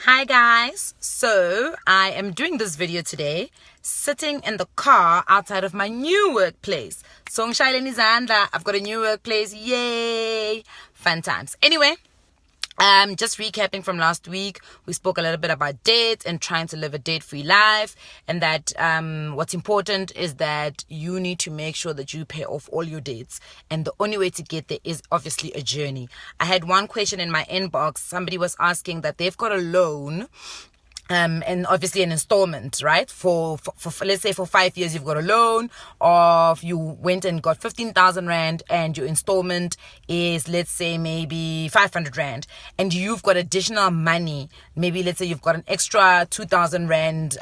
Hi guys, so I am doing this video today sitting in the car outside of my new workplace. So I've got a new workplace, yay, fun times. Anyway, just recapping from last week, we spoke a little bit about debt and trying to live a debt-free life, and that what's important is that you need to make sure that you pay off all your debts, and the only way to get there is obviously a journey. I had one question in my inbox. Somebody was asking that they've got a loan, and obviously an installment, right? For let's say for 5 years you've got a loan, or if you went and got 15,000 rand and your installment is, let's say, maybe 500 rand, and you've got additional money. Maybe let's say you've got an extra 2,000 rand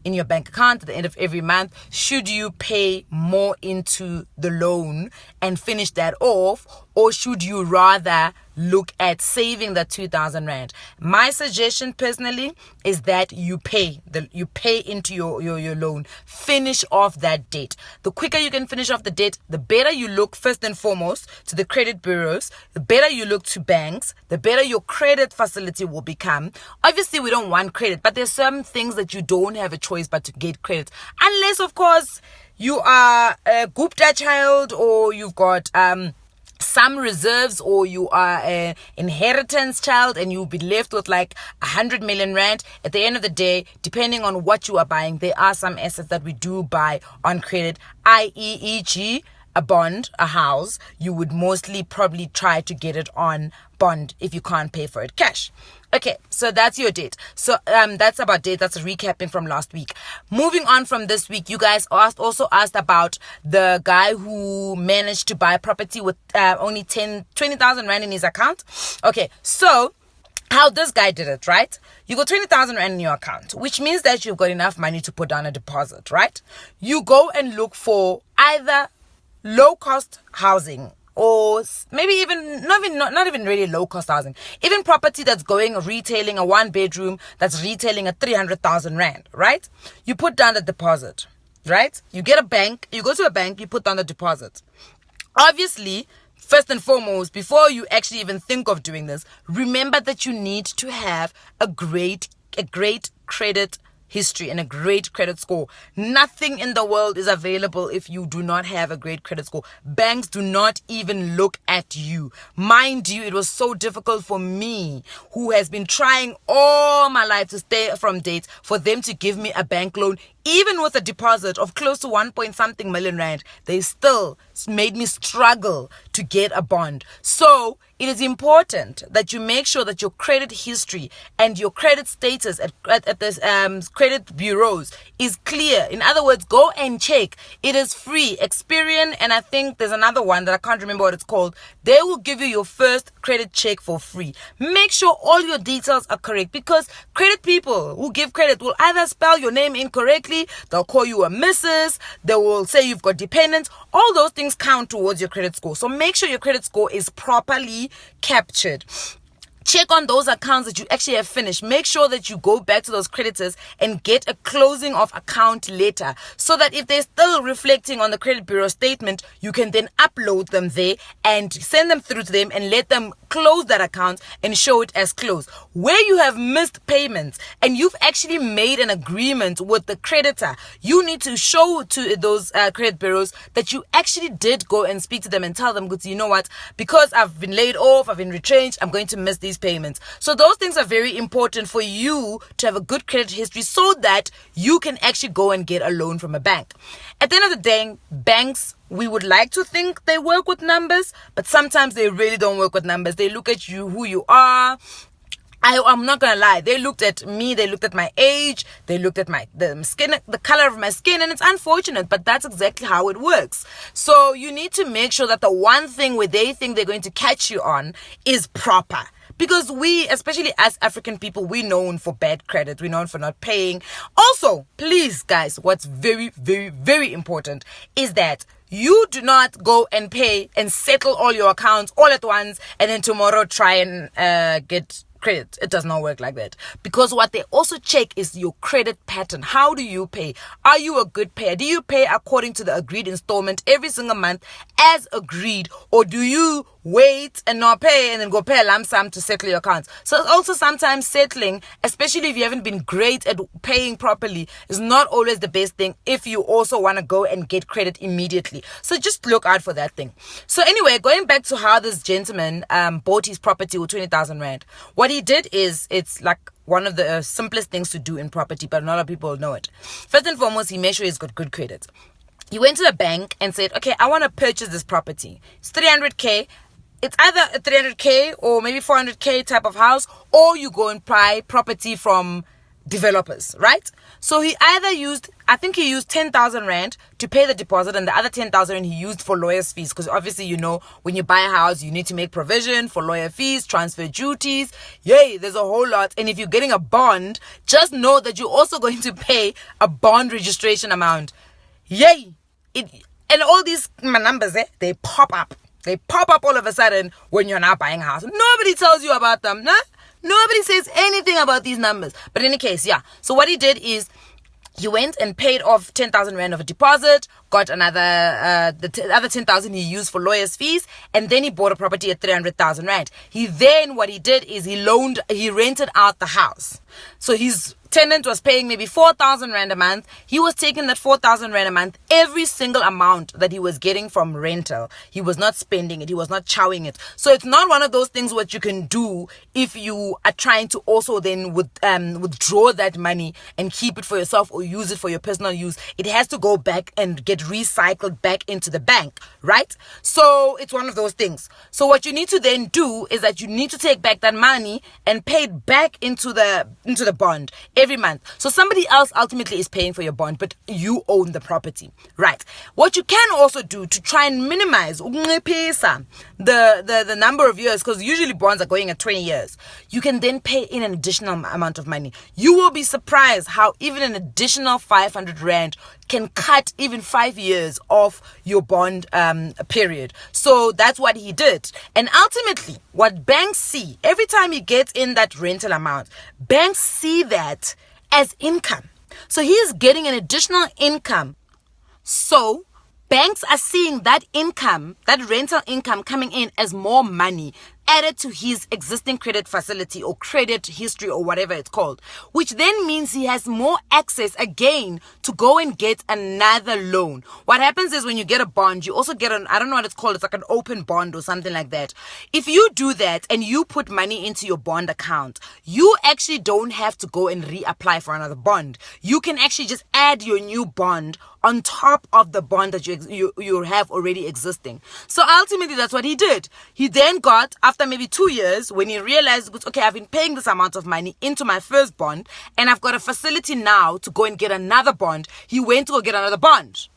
in your bank account at the end of every month. Should you pay more into the loan and finish that off, or should you rather look at saving that 2,000 rand? My suggestion personally is that you pay into your loan. Finish off that debt. The quicker you can finish off the debt, the better you look first and foremost to the credit bureaus, the better you look to banks, the better your credit facility will become. Obviously, we don't want credit, but there's some things that you don't have a choice but to get credit. Unless, of course, you are a Gupta child, or you've got some reserves, or you are an inheritance child and you'll be left with like 100 million rand. At the end of the day, depending on what you are buying, there are some assets that we do buy on credit, e.g. a bond, a house. You would mostly probably try to get it on bond if you can't pay for it cash. Okay, so that's your debt. So that's about debt. That's a recapping from last week. Moving on from this week, you guys also asked about the guy who managed to buy property with only 20,000 rand in his account. Okay, so how this guy did it, right? You got 20,000 rand in your account, which means that you've got enough money to put down a deposit, right? You go and look for either low-cost housing, or maybe even not even really low-cost housing, even property that's going retailing, a one-bedroom that's retailing at 300,000 rand, right? You put down the deposit, right? You go to a bank, you put down the deposit. Obviously, first and foremost, before you actually even think of doing this, remember that you need to have a great credit history and a great credit score. Nothing in the world is available if you do not have a great credit score. Banks do not even look at you. Mind you, it was so difficult for me, who has been trying all my life to stay from debt, for them to give me a bank loan. Even with a deposit of close to 1 million rand, they still made me struggle to get a bond. So it is important that you make sure that your credit history and your credit status at the credit bureaus is clear. In other words, go and check. It is free. Experian, and I think there's another one that I can't remember what it's called. They will give you your first credit check for free. Make sure all your details are correct, because credit people who give credit will either spell your name incorrectly, they'll call you a Mrs., they will say you've got dependents. All those things count towards your credit score. So make sure your credit score is properly captured. Check on those accounts that you actually have finished. Make sure that you go back to those creditors and get a closing of account letter, so that if they're still reflecting on the credit bureau statement, you can then upload them there and send them through to them and let them close that account and show it as closed. Where you have missed payments and you've actually made an agreement with the creditor, you need to show to those credit bureaus that you actually did go and speak to them and tell them, you know what, because I've been laid off, I've been retrenched, I'm going to miss these payments. So those things are very important for you to have a good credit history, so that you can actually go and get a loan from a bank. At the end of the day, banks, we would like to think they work with numbers, but sometimes they really don't work with numbers. They look at you, who you are. I'm not gonna lie, they looked at me, they looked at my age, they looked at the skin, the color of my skin, and it's unfortunate, but that's exactly how it works. So you need to make sure that the one thing where they think they're going to catch you on is proper. Because we, especially as African people, we're known for bad credit. We're known for not paying. Also, please, guys, what's very, very, very important is that you do not go and pay and settle all your accounts all at once, and then tomorrow try and get credit. It does not work like that. Because what they also check is your credit pattern. How do you pay? Are you a good payer? Do you pay according to the agreed installment every single month as agreed? Or do you wait and not pay and then go pay a lump sum to settle your accounts? So also sometimes settling, especially if you haven't been great at paying properly, is not always the best thing if you also want to go and get credit immediately. So just look out for that thing. So anyway, going back to how this gentleman bought his property with 20,000 rand. What he did is, it's like one of the simplest things to do in property, but not a lot of people know it. First and foremost, he made sure he's got good credit. He went to the bank and said, okay, I want to purchase this property. It's 300K. It's either a 300K or maybe 400K type of house, or you go and buy property from developers, right? So he either used, I think he used 10,000 rand to pay the deposit, and the other 10,000 he used for lawyer's fees, because obviously, you know, when you buy a house, you need to make provision for lawyer fees, transfer duties. Yay, there's a whole lot. And if you're getting a bond, just know that you're also going to pay a bond registration amount. Yay! And all these numbers, they pop up. They pop up all of a sudden when you're now buying a house. Nobody tells you about them, nah? Nobody says anything about these numbers. But in any case, yeah. So what he did is he went and paid off 10,000 rand of a deposit, got another, the other 10,000 he used for lawyer's fees, and then he bought a property at 300,000 rand. What he did is he rented out the house. So his tenant was paying maybe 4,000 rand a month. He was taking that 4,000 rand a month, every single amount that he was getting from rental. He was not spending it. He was not chowing it. So it's not one of those things what you can do if you are trying to also then withdraw that money and keep it for yourself or use it for your personal use. It has to go back and get recycled back into the bank, right? So it's one of those things. So what you need to then do is that you need to take back that money and pay it back into the bond every month. So somebody else ultimately is paying for your bond, but you own the property, right? What you can also do to try and minimize the number of years, because usually bonds are going at 20 years, you can then pay in an additional amount of money. You will be surprised how even an additional 500 rand can cut even 5 years off your bond period. So that's what he did. And ultimately, what banks see, every time he gets in that rental amount, banks see that as income. So he is getting an additional income. So banks are seeing that income, that rental income coming in as more money added to his existing credit facility or credit history or whatever it's called, which then means he has more access again to go and get another loan. What happens is when you get a bond, you also get I don't know what it's called, it's like an open bond or something like that. If you do that and you put money into your bond account, you actually don't have to go and reapply for another bond. You can actually just add your new bond on top of the bond that you have already existing. So ultimately, that's what he did. He then got, after maybe 2 years, when he realized, okay, I've been paying this amount of money into my first bond, and I've got a facility now to go and get another bond, he went to go get another bond.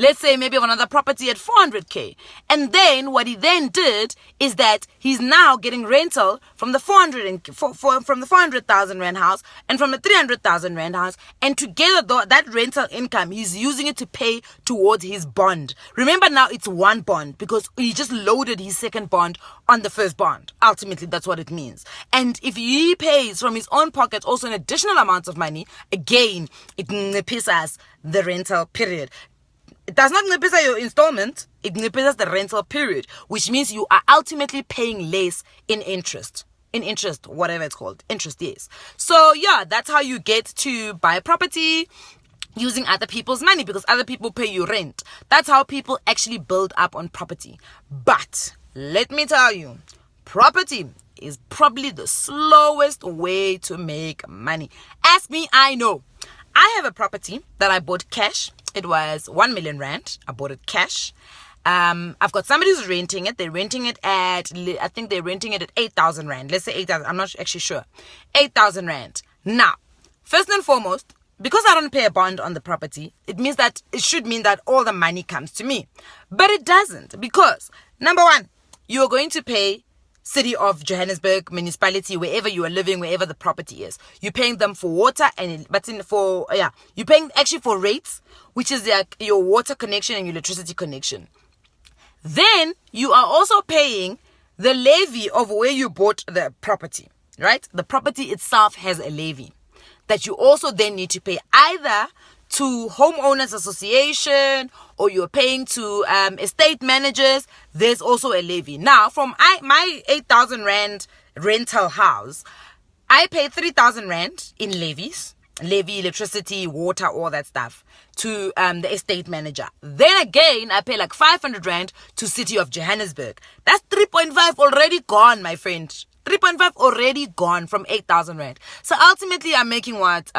Let's say maybe of another property at 400K. And then what he then did is that he's now getting rental from the 400,000 rand house and from the 300,000 rand house. And together, that rental income, he's using it to pay towards his bond. Remember now it's one bond because he just loaded his second bond on the first bond. Ultimately, that's what it means. And if he pays from his own pocket also an additional amount of money, again, it pisses the rental period. It does not nipisa your installment, it nipisas the rental period, which means you are ultimately paying less in interest. In interest, whatever it's called. Interest, yes. So yeah, that's how you get to buy a property using other people's money, because other people pay you rent. That's how people actually build up on property. But let me tell you, property is probably the slowest way to make money. Ask me, I know. I have a property that I bought cash. It was 1 million rand. I bought it cash. I've got somebody who's renting it. They're renting it at, I think they're renting it at 8,000 rand. Let's say 8,000. I'm not actually sure. 8,000 rand. Now, first and foremost, because I don't pay a bond on the property, it should mean that all the money comes to me. But it doesn't, because number one, you're going to pay City of Johannesburg municipality, wherever you are living, wherever the property is. You're paying them for water you're paying actually for rates, which is like your water connection and your electricity connection. Then you are also paying the levy of where you bought the property. right? The property itself has a levy that you also then need to pay either to homeowners association or you're paying to estate managers. There's also a levy. Now, from my 8,000 rand rental house, I pay 3,000 rand in levies, electricity, water, all that stuff, to the estate manager. Then again, I pay like 500 rand to City of Johannesburg. That's 3.5 already gone, my friend. 3.5 already gone from 8,000 rand. So ultimately, I'm making what? Do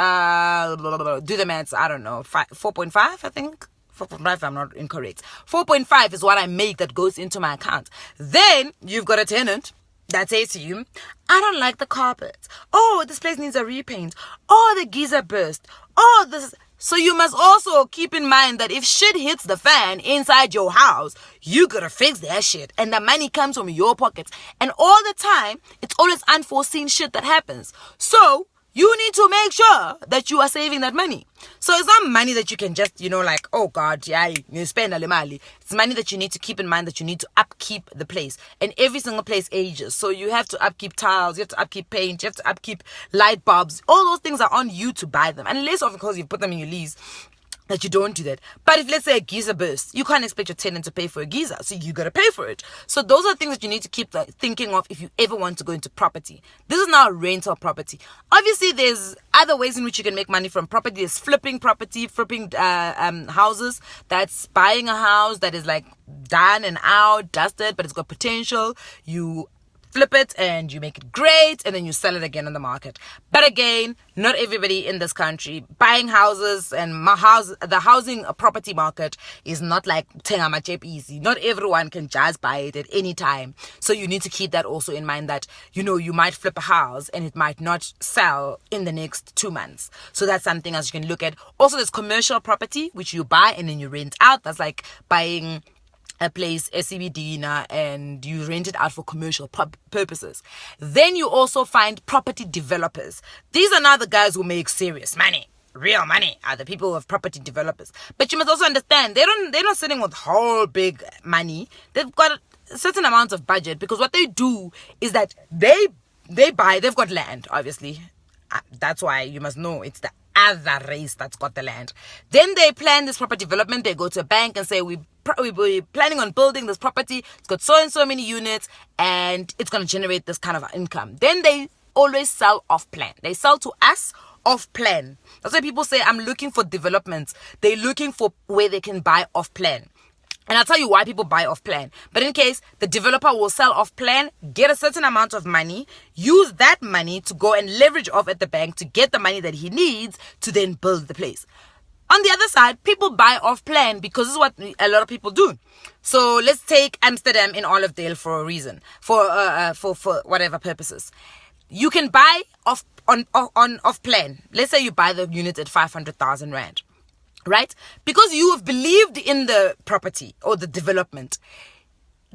the maths, I don't know, 4.5, I think. 4.5, I'm not incorrect. 4.5 is what I make that goes into my account. Then you've got a tenant that says to you, I don't like the carpet. Oh, this place needs a repaint. Oh, the geyser burst. Oh, this. So you must also keep in mind that if shit hits the fan inside your house, you gotta fix that shit. And the money comes from your pockets. And all the time, it's always unforeseen shit that happens. So you need to make sure that you are saving that money. So it's not money that you can just, like, oh God, yeah, you spend all the money. It's money that you need to keep in mind that you need to upkeep the place. And every single place ages. So you have to upkeep tiles, you have to upkeep paint, you have to upkeep light bulbs. All those things are on you to buy them. Unless, of course, you put them in your lease, that you don't do that. But if, let's say, a geyser bursts, you can't expect your tenant to pay for a geyser, so you gotta pay for it. So those are things that you need to keep thinking of if you ever want to go into property. This is now a rental property. Obviously, there's other ways in which you can make money from property. There's flipping property, flipping houses. That's buying a house that is like done and out, dusted, but it's got potential. You flip it and you make it great and then you sell it again on the market. But again, not everybody in this country buying houses and the housing property market is not like tengamachep easy. Not everyone can just buy it at any time. So you need to keep that also in mind that, you might flip a house and it might not sell in the next 2 months. So that's something else you can look at. Also, there's commercial property, which you buy and then you rent out. That's like buying a place, a CBD, and you rent it out for commercial purposes. Then you also find property developers. These are now the guys who make serious money. Real money are the people who have property developers. But you must also understand, they're not sitting with whole big money. They've got a certain amount of budget, because what they do is that they buy, they've got land, obviously. That's why you must know it's the other race that's got the land. Then they plan this property development. They go to a bank and say, we're planning on building this property. It's got so and so many units and it's going to generate this kind of income. Then they always sell off plan. They sell to us off plan. That's why people say, I'm looking for developments. They're looking for where they can buy off plan. And I'll tell you why people buy off plan. But in case, the developer will sell off plan, get a certain amount of money, use that money to go and leverage off at the bank to get the money that he needs to then build the place. On the other side, people buy off plan because this is what a lot of people do. So let's take Amsterdam in Olivedale for a reason, for whatever purposes. You can buy off plan. Let's say you buy the unit at 500,000 rand. Right? Because you have believed in the property or the development.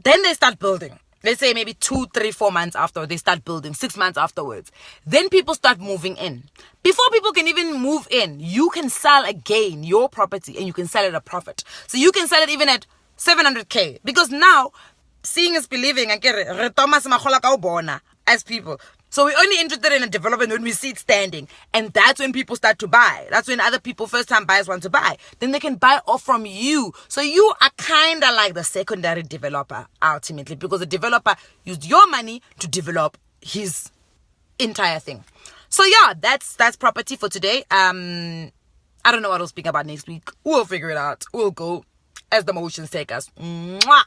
Then they start building. Let's say maybe 2, 3, 4 months after they start building, 6 months afterwards. Then people start moving in. Before people can even move in, you can sell again your property and you can sell it at a profit. So you can sell it even at 700k. Because now, seeing is believing, as people. So we're only interested in a development when we see it standing. And that's when people start to buy. That's when other people, first-time buyers, want to buy. Then they can buy off from you. So you are kind of like the secondary developer, ultimately. Because the developer used your money to develop his entire thing. So yeah, that's property for today. I don't know what I'll speak about next week. We'll figure it out. We'll go as the motions take us. Mwah!